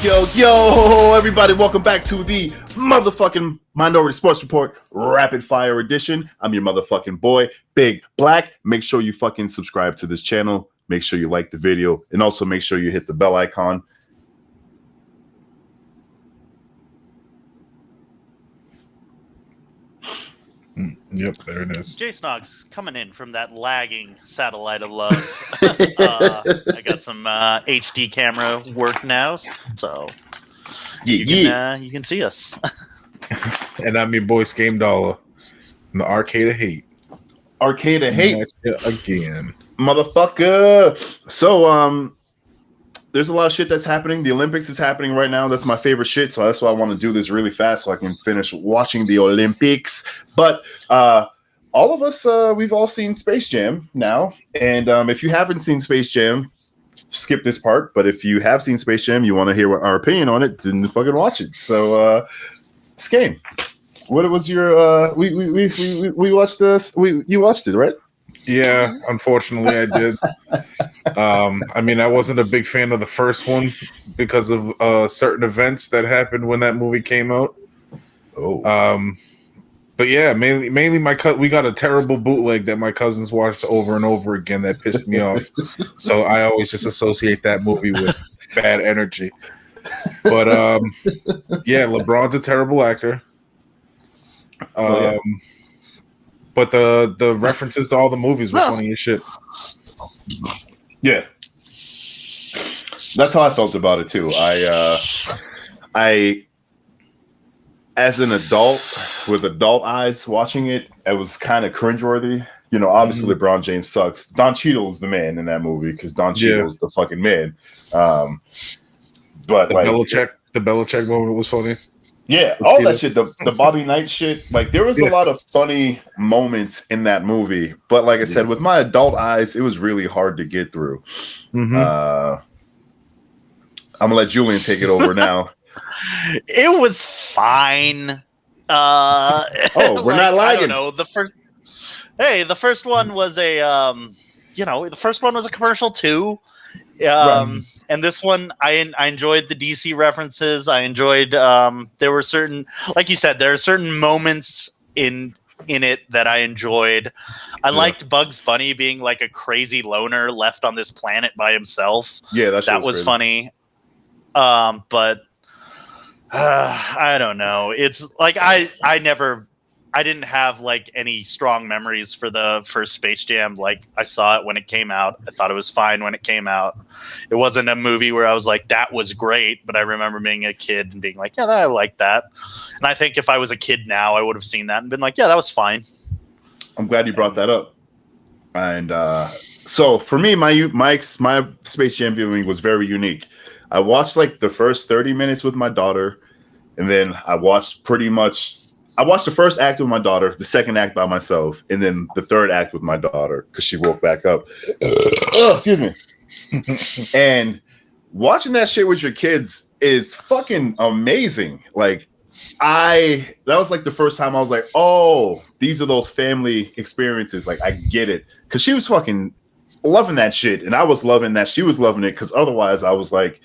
Yo, everybody, welcome back to the motherfucking Minority Sports Report Rapid Fire Edition. I'm your motherfucking boy, Big Black. Make sure you fucking subscribe to this channel. Make sure you like the video, and also make sure you hit the bell icon. Yep, there it is. J-Snogg's coming in from that lagging satellite of love. I got some HD camera work now, so you can see us. And I'm your boy, Scame Dollar, in the Arcade of Hate. Arcade of Hate again, motherfucker. So there's a lot of shit that's happening. The Olympics is happening right now. That's my favorite shit. So that's why I want to do this really fast so I can finish watching the Olympics. But all of us, we've all seen Space Jam now. And if you haven't seen Space Jam, skip this part. But if you have seen Space Jam, you want to hear our opinion on it, then fucking watch it. So, Skame, what was your? We watched this. You watched it, right? Yeah, unfortunately, I did. I mean, I wasn't a big fan of the first one because of certain events that happened when that movie came out. Oh, but yeah, mainly we got a terrible bootleg that my cousins watched over and over again that pissed me off. So I always just associate that movie with bad energy. But yeah, LeBron's a terrible actor. Yeah. But the references to all the movies were funny as shit. Yeah, that's how I felt about it too. I, as an adult with adult eyes watching it, it was kind of cringeworthy. You know, obviously LeBron James sucks. Don Cheadle's the man in that movie because Don Cheadle's the fucking man. But the Belichick moment was funny. Yeah, all that shit, the Bobby Knight shit, like there was a lot of funny moments in that movie, but like I said, with my adult eyes, it was really hard to get through. I'm gonna let Julian take it over now. It was fine. We're not lagging. I don't know. The first one was the first one was a commercial too. And this one, I enjoyed the DC references. I enjoyed there were certain, like you said, there are certain moments in it that I enjoyed. I liked Bugs Bunny being like a crazy loner left on this planet by himself. Yeah, that was funny. But I don't know. It's like I didn't have like any strong memories for the first Space Jam. Like I saw it when it came out. I thought it was fine when it came out. It wasn't a movie where I was like, that was great. But I remember being a kid and being like, yeah, I like that. And I think if I was a kid now, I would have seen that and been like, yeah, that was fine. I'm glad you brought that up. And so for me, my Space Jam viewing was very unique. I watched like the first 30 minutes with my daughter, and then I watched the first act with my daughter, the second act by myself, and then the third act with my daughter because she woke back up. Excuse me. And watching that shit with your kids is fucking amazing. Like, that was like the first time I was like, oh, these are those family experiences. Like, I get it. Because she was fucking loving that shit, and I was loving that she was loving it because otherwise I was like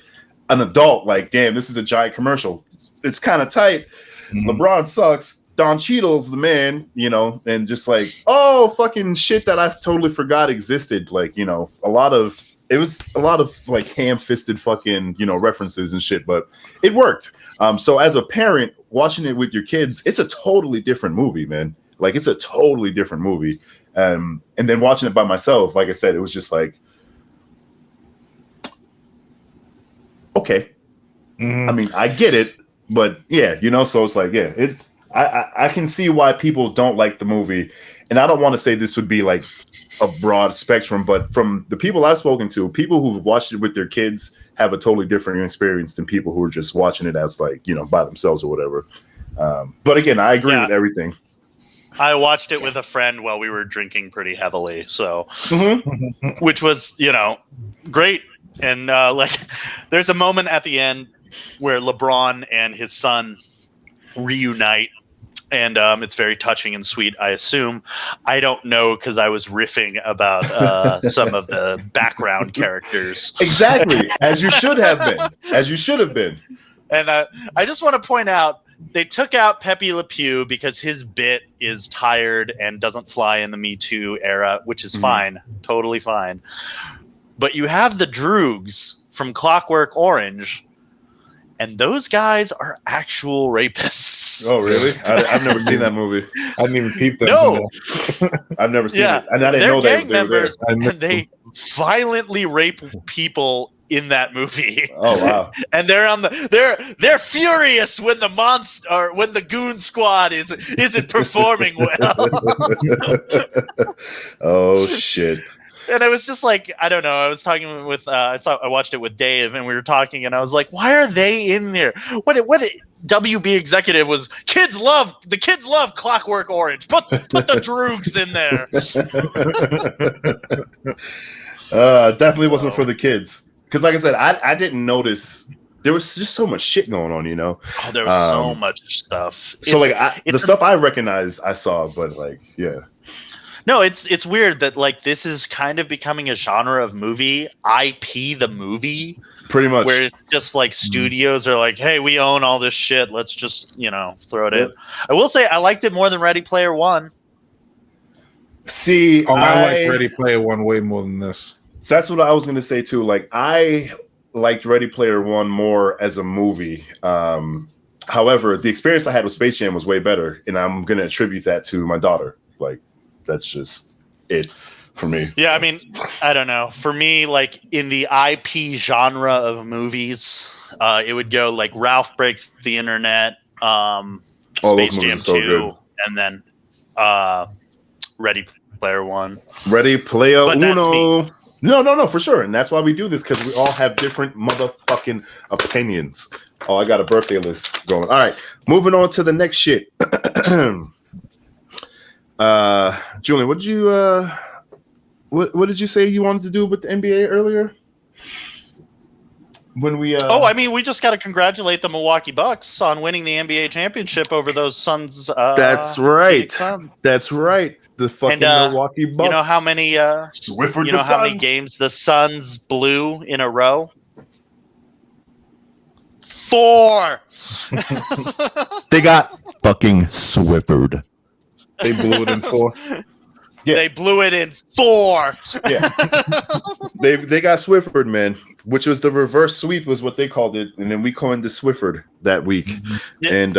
an adult. Like, damn, this is a giant commercial. It's kind of tight. LeBron sucks. Don Cheadle's the man, you know, and just like, oh, fucking shit that I totally forgot existed. Like, you know, it was a lot of like ham-fisted fucking, you know, references and shit, but it worked. So as a parent watching it with your kids, it's a totally different movie, man. Like, it's a totally different movie. And then watching it by myself, like I said, it was just like, okay. I mean, I get it. But yeah, you know, so it's like, yeah, it's I can see why people don't like the movie. And I don't want to say this would be like a broad spectrum, but from the people I've spoken to, people who've watched it with their kids have a totally different experience than people who are just watching it as like, you know, by themselves or whatever. But again, I agree with everything. I watched it with a friend while we were drinking pretty heavily, so which was, you know, great. And like there's a moment at the end where LeBron and his son reunite, And it's very touching and sweet, I assume. I don't know because I was riffing about some of the background characters. Exactly, as you should have been. As you should have been. And I just want to point out, they took out Pepe Le Pew because his bit is tired and doesn't fly in the Me Too era, which is fine. Totally fine. But you have the Droogs from Clockwork Orange, and those guys are actual rapists. Oh, really? I've never seen that movie. I didn't even peep that. No. I've never seen Yeah, it. And I didn't they're know gang they were there. members, and they violently rape people in that movie. Oh, wow. And they're furious when the monster or when the goon squad isn't performing well. Oh, shit. And I was just like, I don't know. I was talking with I watched it with Dave, and we were talking, and I was like, why are they in there? What WB executive was? The kids love Clockwork Orange. Put the Droogs in there. Definitely wasn't for the kids. Because, like I said, I didn't notice. There was just so much shit going on, you know. Oh, there was so much stuff. So, the stuff I recognized, I saw, but like, yeah. No, it's weird that like this is kind of becoming a genre of movie, IP the movie, pretty much, where it's just like studios are like, hey, we own all this shit, let's just throw it in. I will say I liked it more than Ready Player One. See, I like Ready Player One way more than this. So that's what I was going to say too. Like I liked Ready Player One more as a movie. However, the experience I had with Space Jam was way better, and I'm going to attribute that to my daughter. Like. That's just it for me. Yeah, I mean, I don't know. For me, like in the IP genre of movies, it would go like Ralph Breaks the Internet, Space Jam 2, and then Ready Player One. Ready Player Uno. Me. No, for sure. And that's why we do this, because we all have different motherfucking opinions. Oh, I got a birthday list going. All right, moving on to the next shit. Julian, what did you say you wanted to do with the NBA earlier? When we I mean, we just got to congratulate the Milwaukee Bucks on winning the NBA championship over those Suns. That's right. That's right. The fucking Milwaukee Bucks. You know how many Swifford how many games the Suns blew in a row? 4. They got fucking Swifford. They blew it in 4. Yeah. They blew it in 4. Yeah. they got Swifford, man, which was the reverse sweep was what they called it. And then we coined the Swifford that week. Mm-hmm. And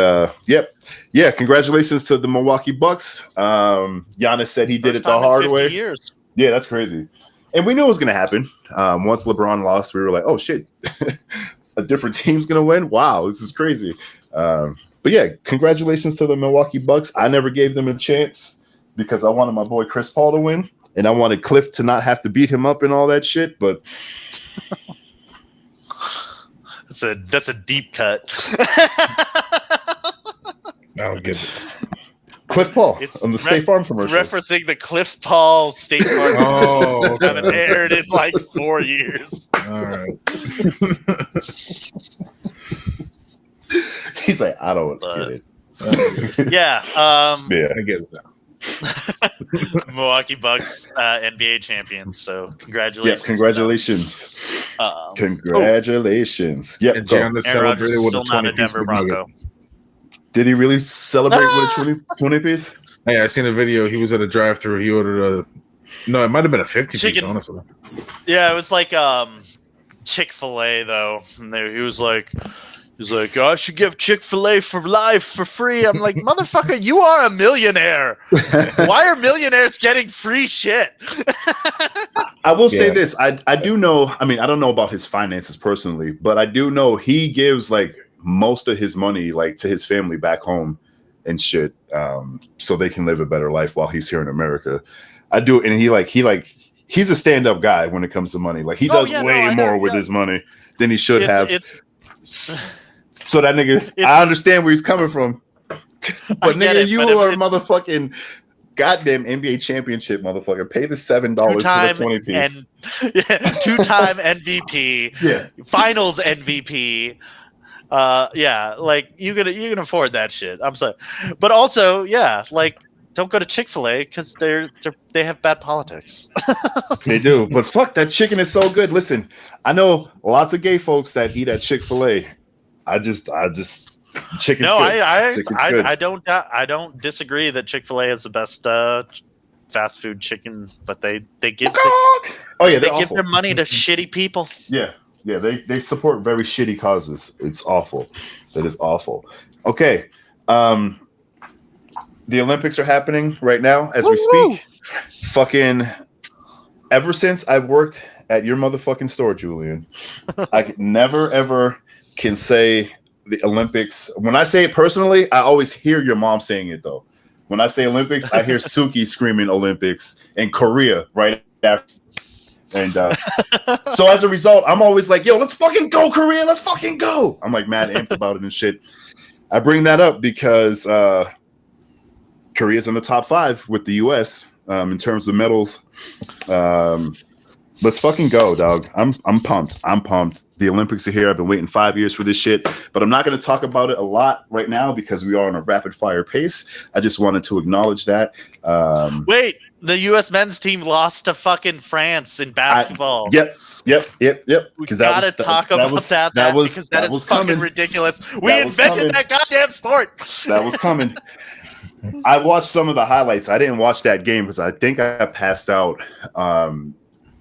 yeah, congratulations to the Milwaukee Bucks. Giannis said he did it the hard way. Years. Yeah, that's crazy. And we knew it was going to happen. Once LeBron lost, we were like, oh shit, a different team's going to win. Wow, this is crazy. But yeah, congratulations to the Milwaukee Bucks. I never gave them a chance because I wanted my boy Chris Paul to win, and I wanted Cliff to not have to beat him up and all that shit. But that's a deep cut. I don't get it. Cliff Paul on the State Farm commercial. Referencing the Cliff Paul State Farm commercials haven't aired in like 4 years. All right. He's like, I don't get it. Yeah. Yeah, I get it now. Milwaukee Bucks NBA champions. So congratulations. Yeah, congratulations. Congratulations. Yeah, and Giannis celebrated with a 20-piece Bronco. Did he really celebrate with a 20 piece? Hey, I seen a video. He was at a drive-thru. He ordered it might have been a 50 piece, honestly. Yeah, it was like Chick-fil-A though. And he was like, I should give Chick-fil-A for life for free. I'm like, motherfucker, you are a millionaire. Why are millionaires getting free shit? I will say this. I do know, I mean, I don't know about his finances personally, but I do know he gives like most of his money like to his family back home and shit, so they can live a better life while he's here in America. I do, and he's a stand-up guy when it comes to money. Like he does way more with his money than he should have. So that nigga, I understand where he's coming from. But nigga, you are a motherfucking goddamn NBA championship motherfucker. Pay the $7 for the 20 piece. Two-time MVP. Yeah. Finals MVP. Yeah, like you can afford that shit. I'm sorry, but also, yeah, like don't go to Chick-fil-A because they have bad politics. They do, but fuck, that chicken is so good. Listen, I know lots of gay folks that eat at Chick-fil-A. I just chicken's No, good. Chicken's good. I don't disagree that Chick-fil-A is the best fast food chicken, but they give Oh yeah, they they're give awful. their money to shitty people. Yeah, yeah, they support very shitty causes. It's awful. That is awful. Okay, um, the Olympics are happening right now as we Woo-woo! speak. Fucking ever since I've worked at your motherfucking store, Julian, I could never ever can say the Olympics. When I say it personally, I always hear your mom saying it though. When I say Olympics, I hear Suki screaming Olympics and Korea right after. And so as a result, I'm always like, yo, let's fucking go, Korea. Let's fucking go. I'm like mad amped about it and shit. I bring that up because Korea's in the top 5 with the US in terms of medals. Let's fucking go, dog. I'm pumped. I'm pumped. The Olympics are here. I've been waiting 5 years for this shit, but I'm not going to talk about it a lot right now because we are on a rapid fire pace. I just wanted to acknowledge that. Wait, the U.S. men's team lost to fucking France in basketball. Yep. We gotta talk about that because that is fucking coming. ridiculous. We invented that goddamn sport. That was coming. I watched some of the highlights. I didn't watch that game because I think I passed out.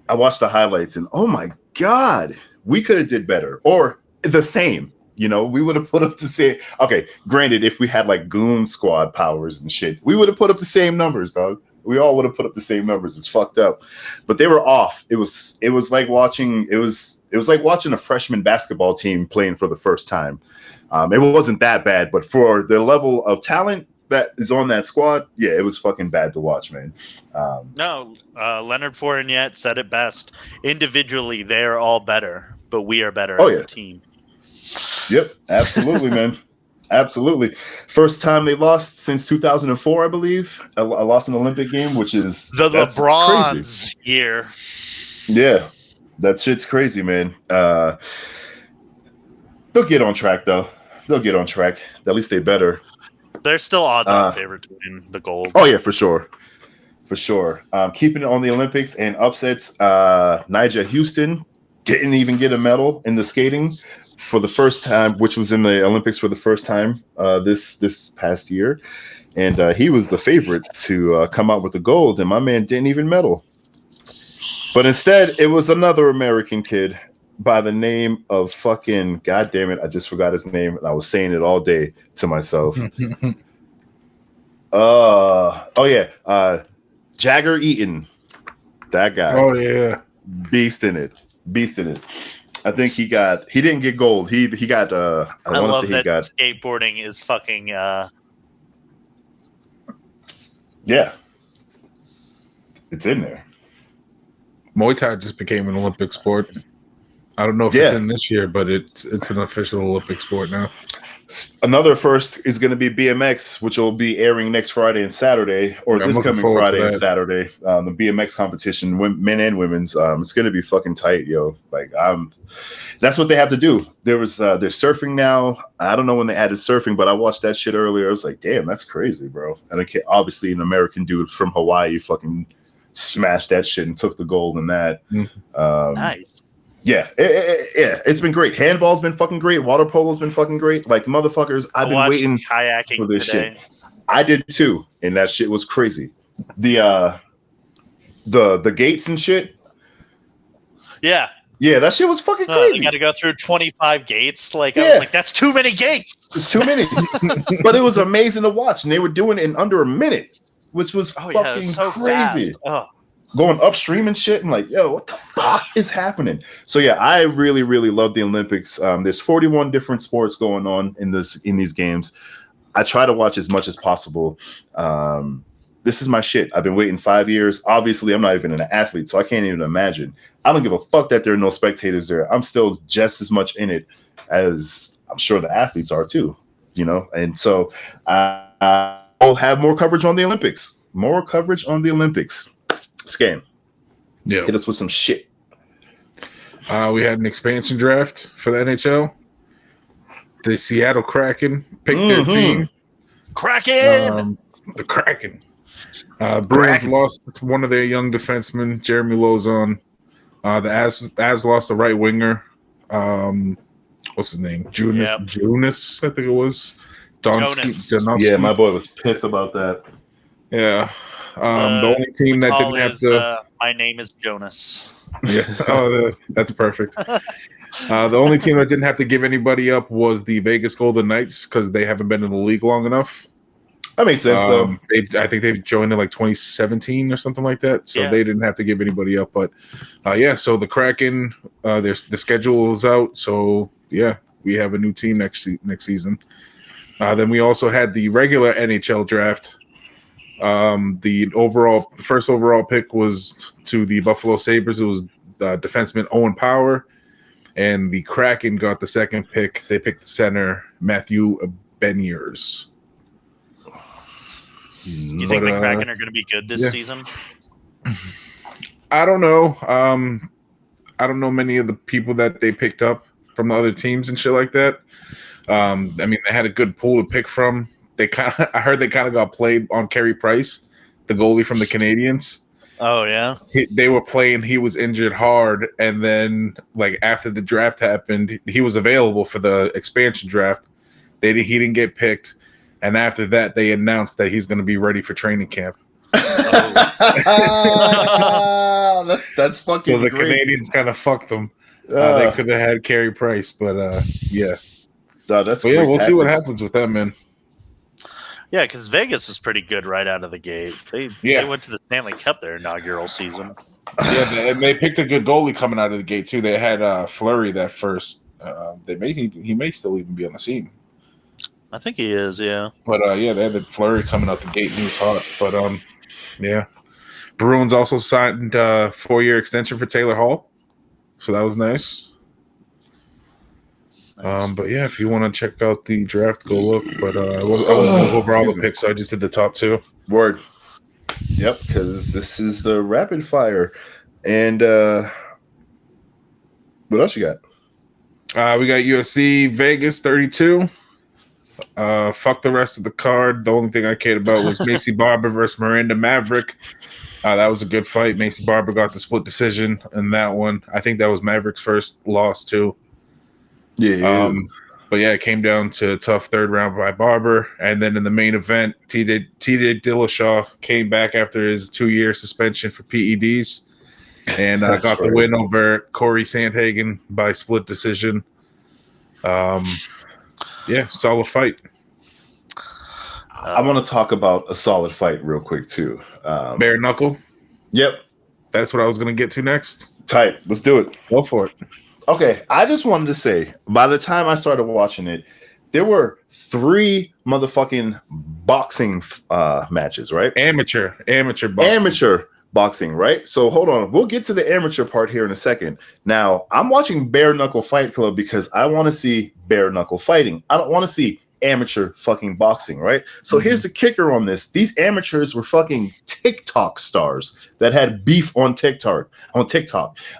I watched the highlights and oh my god, we could have did better or the same. You know, we would have put up the same. Okay, granted, if we had like goon squad powers and shit, we would have put up the same numbers, dog. We all would have put up the same numbers. It's fucked up, but they were off. It was like watching. It was like watching a freshman basketball team playing for the first time. It wasn't that bad, but for the level of talent that is on that squad, yeah, it was fucking bad to watch, man. No, Leonard Fournette said it best. Individually, they're all better, but we are better as a team. Yep, absolutely, man. Absolutely. First time they lost since 2004, I believe. I lost an Olympic game, which is the LeBron's crazy. Year. Yeah, that shit's crazy, man. They'll get on track, though. They'll get on track. At least they better. They're still odds-on favorite to win the gold. Oh, yeah, for sure. For sure. Keeping it on the Olympics and upsets, Nyjah Houston didn't even get a medal in the skating for the first time, which was in the Olympics for the first time this past year. And he was the favorite to come out with the gold, and my man didn't even medal. But instead, it was another American kid by the name of fucking, God damn it, I just forgot his name, and I was saying it all day to myself. Jagger Eaton. That guy. Oh, yeah. Beast in it. I think he didn't get gold. He got I love that skateboarding is fucking yeah. It's in there. Muay Thai just became an Olympic sport. I don't know if it's in this year, but it's an official Olympic sport now. Another first is going to be BMX, which will be airing next Friday and Saturday, or this coming Friday and Saturday. The BMX competition, men and women's. It's going to be fucking tight, yo. Like, that's what they have to do. There's surfing now. I don't know when they added surfing, but I watched that shit earlier. I was like, damn, that's crazy, bro. And obviously, an American dude from Hawaii fucking smashed that shit and took the gold in that. Nice. Yeah, it's been great. Handball's been fucking great. Water polo's been fucking great. Like, motherfuckers, I've been waiting kayaking for this today. shit. I did too, and that shit was crazy. The gates and shit. Yeah, that shit was fucking crazy. You got to go through 25 gates. Like, I was like, that's too many gates. It's too many. But it was amazing to watch, and they were doing it in under a minute, which was fucking so crazy. Fast. Oh. Going upstream and shit. I'm like, yo, what the fuck is happening? So yeah, I really, really love the Olympics. There's 41 different sports going on in these games. I try to watch as much as possible. This is my shit. I've been waiting 5 years. Obviously, I'm not even an athlete, so I can't even imagine. I don't give a fuck that there are no spectators there. I'm still just as much in it as I'm sure the athletes are too, you know? And so I'll have more coverage on the Olympics. Scam. Yeah. Hit us with some shit. We had an expansion draft for the NHL. the Seattle Kraken picked their team. Kraken. The Kraken. Bruins lost one of their young defensemen, Jeremy Lozon. The Avs lost a right winger. What's his name? Jonas, I think it was. Donskey. Yeah, my boy was pissed about that. Yeah. The only team that didn't have to. My name is Jonas. Yeah. Oh, that's perfect. The only team that didn't have to give anybody up was the Vegas Golden Knights because they haven't been in the league long enough. That makes sense, though. I think they joined in like 2017 or something like that, so they didn't have to give anybody up. But so the Kraken, the schedule is out, so we have a new team next season. Then we also had the regular NHL draft. The first overall pick was to the Buffalo Sabres. It was defenseman Owen Power, and the Kraken got the second pick. They picked the center Matthew Beniers. You think the Kraken are going to be good this season? I don't know. I don't know many of the people that they picked up from the other teams and shit like that. I mean, they had a good pool to pick from. I heard they kind of got played on Carey Price, the goalie from the Canadiens. Oh yeah, they were playing. He was injured hard, and then like after the draft happened, he was available for the expansion draft. He didn't get picked. And after that, they announced that he's going to be ready for training camp. That's fucking So the great. Canadians kind of fucked them. They could have had Carey Price, but yeah. No, that's we'll see what happens with that, man. Yeah, because Vegas was pretty good right out of the gate. They went to the Stanley Cup their inaugural season. Yeah, and they picked a good goalie coming out of the gate, too. They had Fleury that first. He may still even be on the scene. I think he is, yeah. But they had the Fleury coming out the gate. He was hot. But Bruins also signed a 4-year extension for Taylor Hall, so that was nice. But if you want to check out the draft, go look. But I wasn't over all the picks, so I just did the top 2. Word. Yep, because this is the rapid fire. And what else you got? We got UFC Vegas 32. Fuck the rest of the card. The only thing I cared about was Macy Barber versus Miranda Maverick. That was a good fight. Macy Barber got the split decision in that one. I think that was Maverick's first loss too. Yeah. But it came down to a tough third round by Barber. And then in the main event, TJ Dillashaw came back after his 2-year suspension for PEDs and got the win over Corey Sandhagen by split decision. Solid fight. I want to talk about a solid fight real quick too. Bare knuckle. Yep. That's what I was going to get to next. Tight. Let's do it. Go for it. Okay. I just wanted to say, by the time I started watching it, there were 3 motherfucking boxing matches, right? Amateur boxing. Amateur boxing, right? So hold on. We'll get to the amateur part here in a second. Now, I'm watching Bare Knuckle Fight Club because I want to see bare knuckle fighting. I don't want to see amateur fucking boxing, right? So here's the kicker on this. These amateurs were fucking TikTok stars that had beef on TikTok.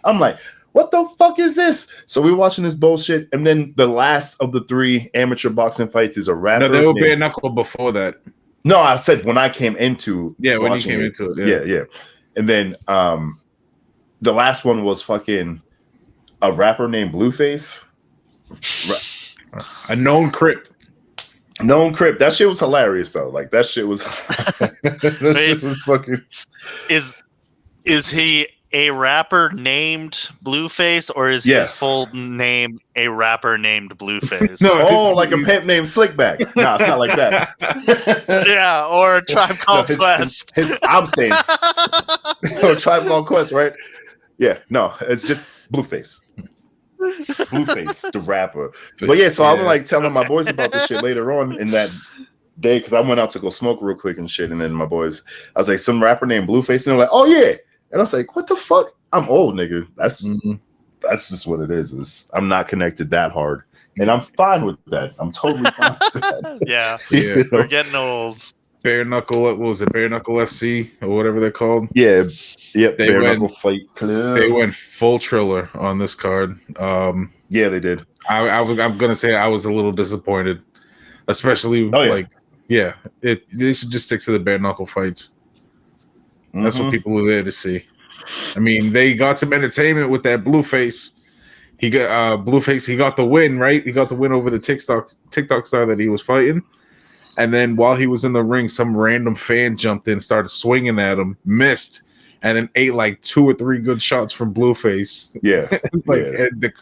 I'm like, what the fuck is this? So we're watching this bullshit, and then the last of the 3 amateur boxing fights is a rapper. No, they were bare knuckle before that. No, I said when I came into when you came into it. Yeah. And then the last one was fucking a rapper named Blueface. A known Crip. That shit was hilarious though. Like that shit was shit was fucking. Is he a rapper named Blueface, or is his full name a rapper named Blueface? No, like a pimp named Slickback. No, it's not like that. Yeah, or a Tribe Called Quest. I'm saying Tribe Called Quest, right? Yeah, no, it's just Blueface. Blueface, the rapper. But so I was like telling my boys about this shit later on in that day because I went out to go smoke real quick and shit. And then my boys, I was like, some rapper named Blueface, and they're like, oh yeah. And I was like, what the fuck? I'm old, nigga. That's just what it is. I'm not connected that hard. And I'm fine with that. I'm totally fine with that. Yeah. We're getting old. Bare Knuckle, what was it? Bare Knuckle FC or whatever they're called. Yeah. Yep. Bare Knuckle Fight Club. They went full Triller on this card. Yeah, they did. I'm gonna say I was a little disappointed, especially they should just stick to the bare knuckle fights. That's what people are there to see. I mean, they got some entertainment with that Blueface. He got Blueface. He got the win, right? He got the win over the TikTok star that he was fighting. And then while he was in the ring, some random fan jumped in, started swinging at him, missed, and then ate like 2 or 3 good shots from Blueface. Yeah, And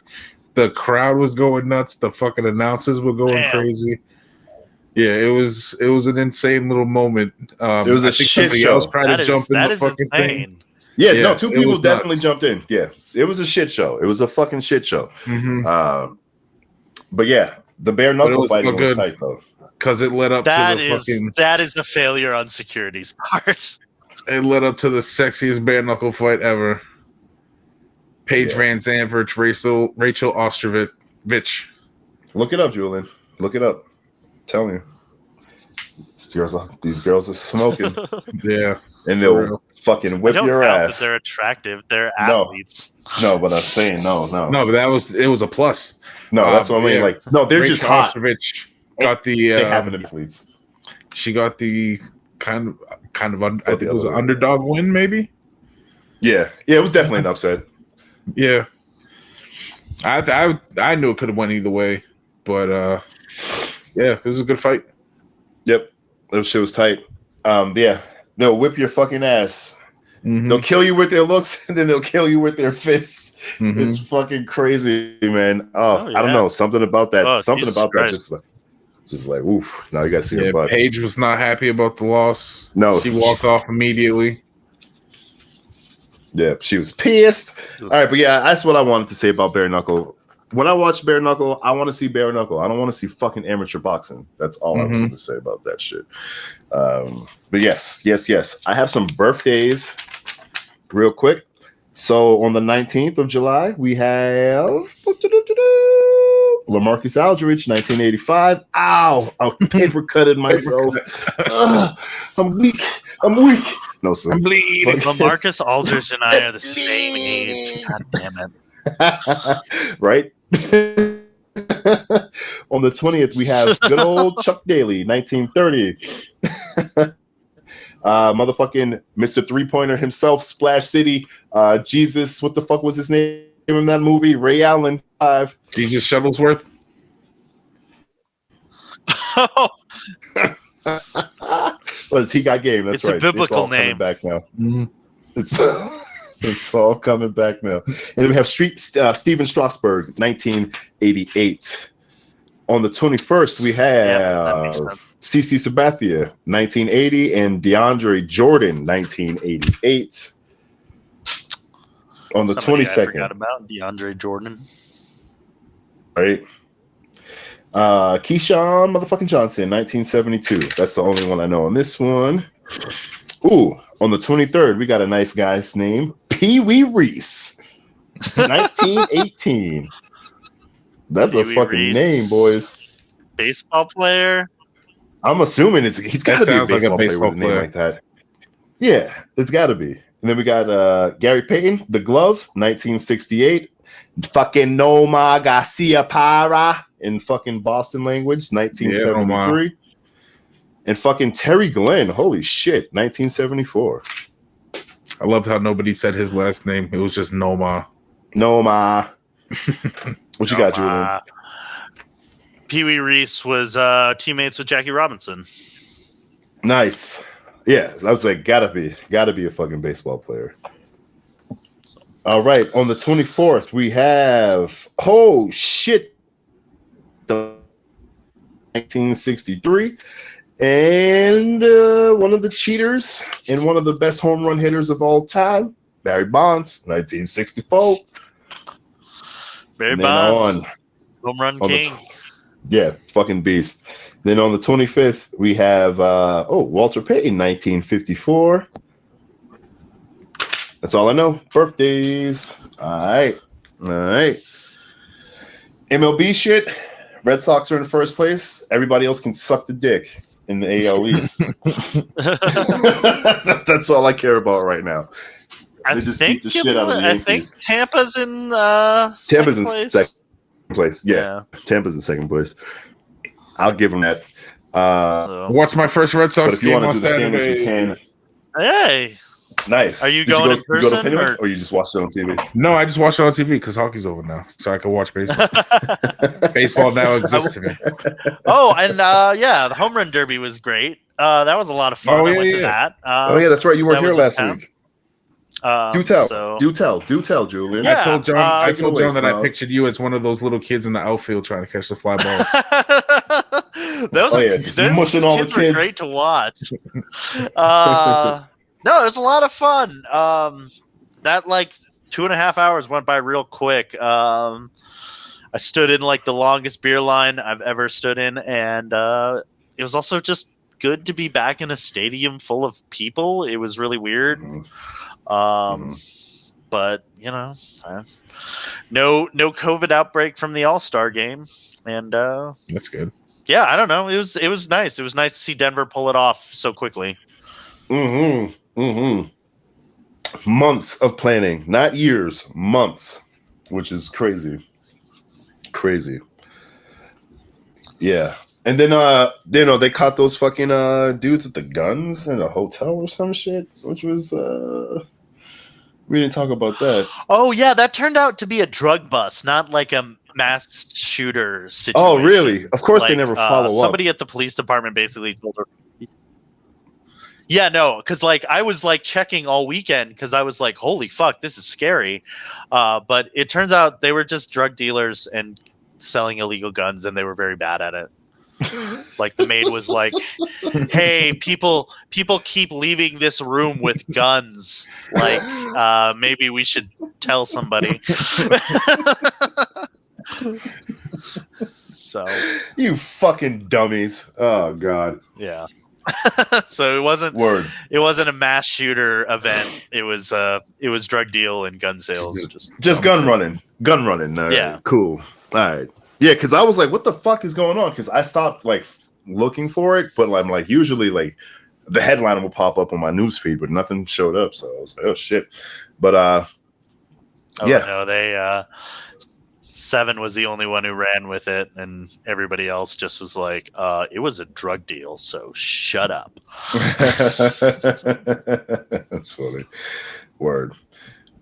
the crowd was going nuts. The fucking announcers were going crazy. Yeah, it was an insane little moment. It was a shit show. Else tried to jump in the fucking thing. Yeah, no, 2 people definitely jumped in. Yeah, it was a shit show. It was a fucking shit show. But yeah, the bare knuckle fighting was tight though. Because it led up to the fucking... That is a failure on security's part. It led up to the sexiest bare knuckle fight ever. Paige Van Zandt versus Rachel Ostrovich. Look it up, Julian. Look it up. I'm telling you. These girls are smoking. Yeah. And they'll fucking whip your ass. They're attractive. They're athletes. No, but I'm saying no. No, but it was a plus. No, that's what I mean. Like, no, they're Rachel just hot. Ostrovich got the they have athletes. She got the kind of I think it was an underdog win, maybe. Yeah, it was definitely an upset. Yeah, I knew it could have went either way, but yeah, it was a good fight. Yep, that shit was tight. Yeah, they'll whip your fucking ass. They'll kill you with their looks, and then they'll kill you with their fists. It's fucking crazy, man. I don't know, something about that. Something Jesus about Christ. That just like, oof. Now you got to see her butt. Paige was not happy about the loss. No, she walked off immediately. Yeah, she was pissed. All right, but yeah, that's what I wanted to say about bare knuckle. When I watch bare knuckle, I want to see bare knuckle. I don't want to see fucking amateur boxing. That's all I was going to say about that shit. But yes. I have some birthdays real quick. So on the 19th of July, we have LaMarcus Aldridge, 1985. Ow! I paper cutted myself. I'm weak. No, sir. I'm bleeding. LaMarcus Aldridge and I are the same age. God damn it. Right? On the 20th, we have good old Chuck Daly, 1930. Motherfucking Mr. 3-pointer himself, Splash City. Jesus, what the fuck was his name in that movie? Ray Allen, 5. Jesus Shuttlesworth. Well, he got game. That's right. It's a biblical name. Back now. It's all coming back now. And then we have Steven Strasberg, 1988. On the 21st, we have CC Sabathia, 1980, and DeAndre Jordan, 1988. On the 22nd, I forgot about DeAndre Jordan. Right. Keyshawn motherfucking Johnson, 1972. That's the only one I know on this one. Ooh, on the 23rd, we got a nice guy's name, Pee Wee Reese, 1918. That's Pee-wee a fucking Reese. Name, boys. Baseball player? I'm assuming he's got to be a baseball player with a name like that. Yeah, it's got to be. And then we got Gary Payton, the glove, 1968. Fucking Noma Garcia Para in fucking Boston language, 1973. Yeah, and fucking Terry Glenn, holy shit, 1974. I loved how nobody said his last name. It was just Noma. Noma. What you got, Julian? Pee Wee Reese was teammates with Jackie Robinson. Nice. Yeah, I was like, gotta be a fucking baseball player. All right, on the 24th, we have the 1963, and one of the cheaters and one of the best home run hitters of all time, Barry Bonds, 1964. Barry Bonds, home run king. Fucking beast. Then on the 25th, we have Walter Payton, 1954. That's all I know. Birthdays. All right. MLB shit. Red Sox are in first place. Everybody else can suck the dick in the AL East. That's all I care about right now. I think Tampa's in Tampa's in second. place. Yeah. Tampa's in second place. I'll give them that. What's my first Red Sox game on Saturday? We can. Hey, nice. Are you going in person? You go to Fenway, or you just watched it on TV? No, I just watched it on TV because hockey's over now, so I can watch baseball. Baseball now exists to me. Oh, and the home run derby was great. That was a lot of fun. I went to that. That's right. You were here last week. Do tell, Julian. Yeah, I told John that I pictured you as one of those little kids in the outfield trying to catch the fly balls. Those kids were great to watch. No, it was a lot of fun. That 2.5 hours went by real quick. I stood in the longest beer line I've ever stood in, and it was also just good to be back in a stadium full of people. It was really weird. But no COVID outbreak from the All-Star game, and that's good. Yeah, I don't know. It was nice. It was nice to see Denver pull it off so quickly. Months of planning, not years, months, which is crazy. Yeah. And then they caught those fucking dudes with the guns in a hotel or some shit, which was we didn't talk about that. Oh yeah, that turned out to be a drug bust, not like a mass shooter situation. Oh really? Of course they never follow up. Somebody at the police department basically told her. Yeah, no, because I was checking all weekend because I was like, holy fuck, this is scary. But it turns out they were just drug dealers and selling illegal guns, and they were very bad at it. The maid was like, hey, people keep leaving this room with guns. Maybe we should tell somebody. So you fucking dummies. Oh god. Yeah. So it wasn't a mass shooter event. It was drug deal and gun sales. Just gun running. Yeah. Cool. All right. Yeah, because I was like, what the fuck is going on? Because I stopped looking for it, but I'm usually the headline will pop up on my news feed, but nothing showed up. So I was like, oh shit. But no, they 7 was the only one who ran with it, and everybody else just was like, it was a drug deal, so shut up. That's funny. Word.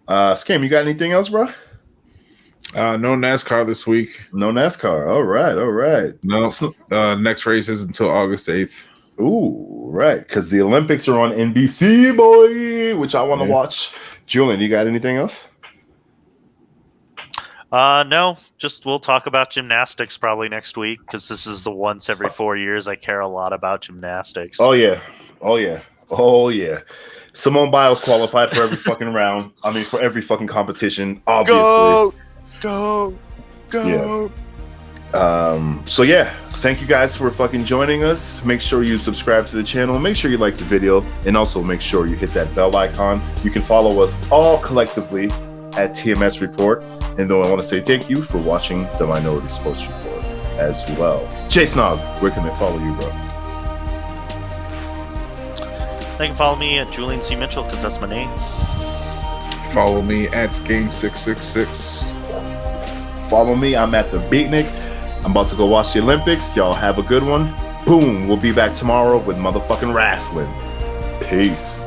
Scam, you got anything else, bro? No NASCAR this week. No NASCAR. All right. No. Next race is until August 8th. Ooh, right. Because the Olympics are on NBC, boy, which I want to watch. Julian, you got anything else? No. Just we'll talk about gymnastics probably next week because this is the once every 4 years I care a lot about gymnastics. Oh yeah. Simone Biles qualified for every fucking round. I mean, for every fucking competition, obviously. Go. Yeah. So thank you guys for fucking joining us. Make sure you subscribe to the channel. Make sure you like the video, and also make sure you hit that bell icon. You can follow us all collectively at TMS Report. And though I want to say thank you for watching the Minority Sports Report as well. Jay Snog, where can they follow you, bro? They can follow me at Julian C. Mitchell because that's my name. Follow me at Game666. Follow me. I'm at the Beatnik. I'm about to go watch the Olympics. Y'all have a good one. Boom. We'll be back tomorrow with motherfucking wrestling. Peace.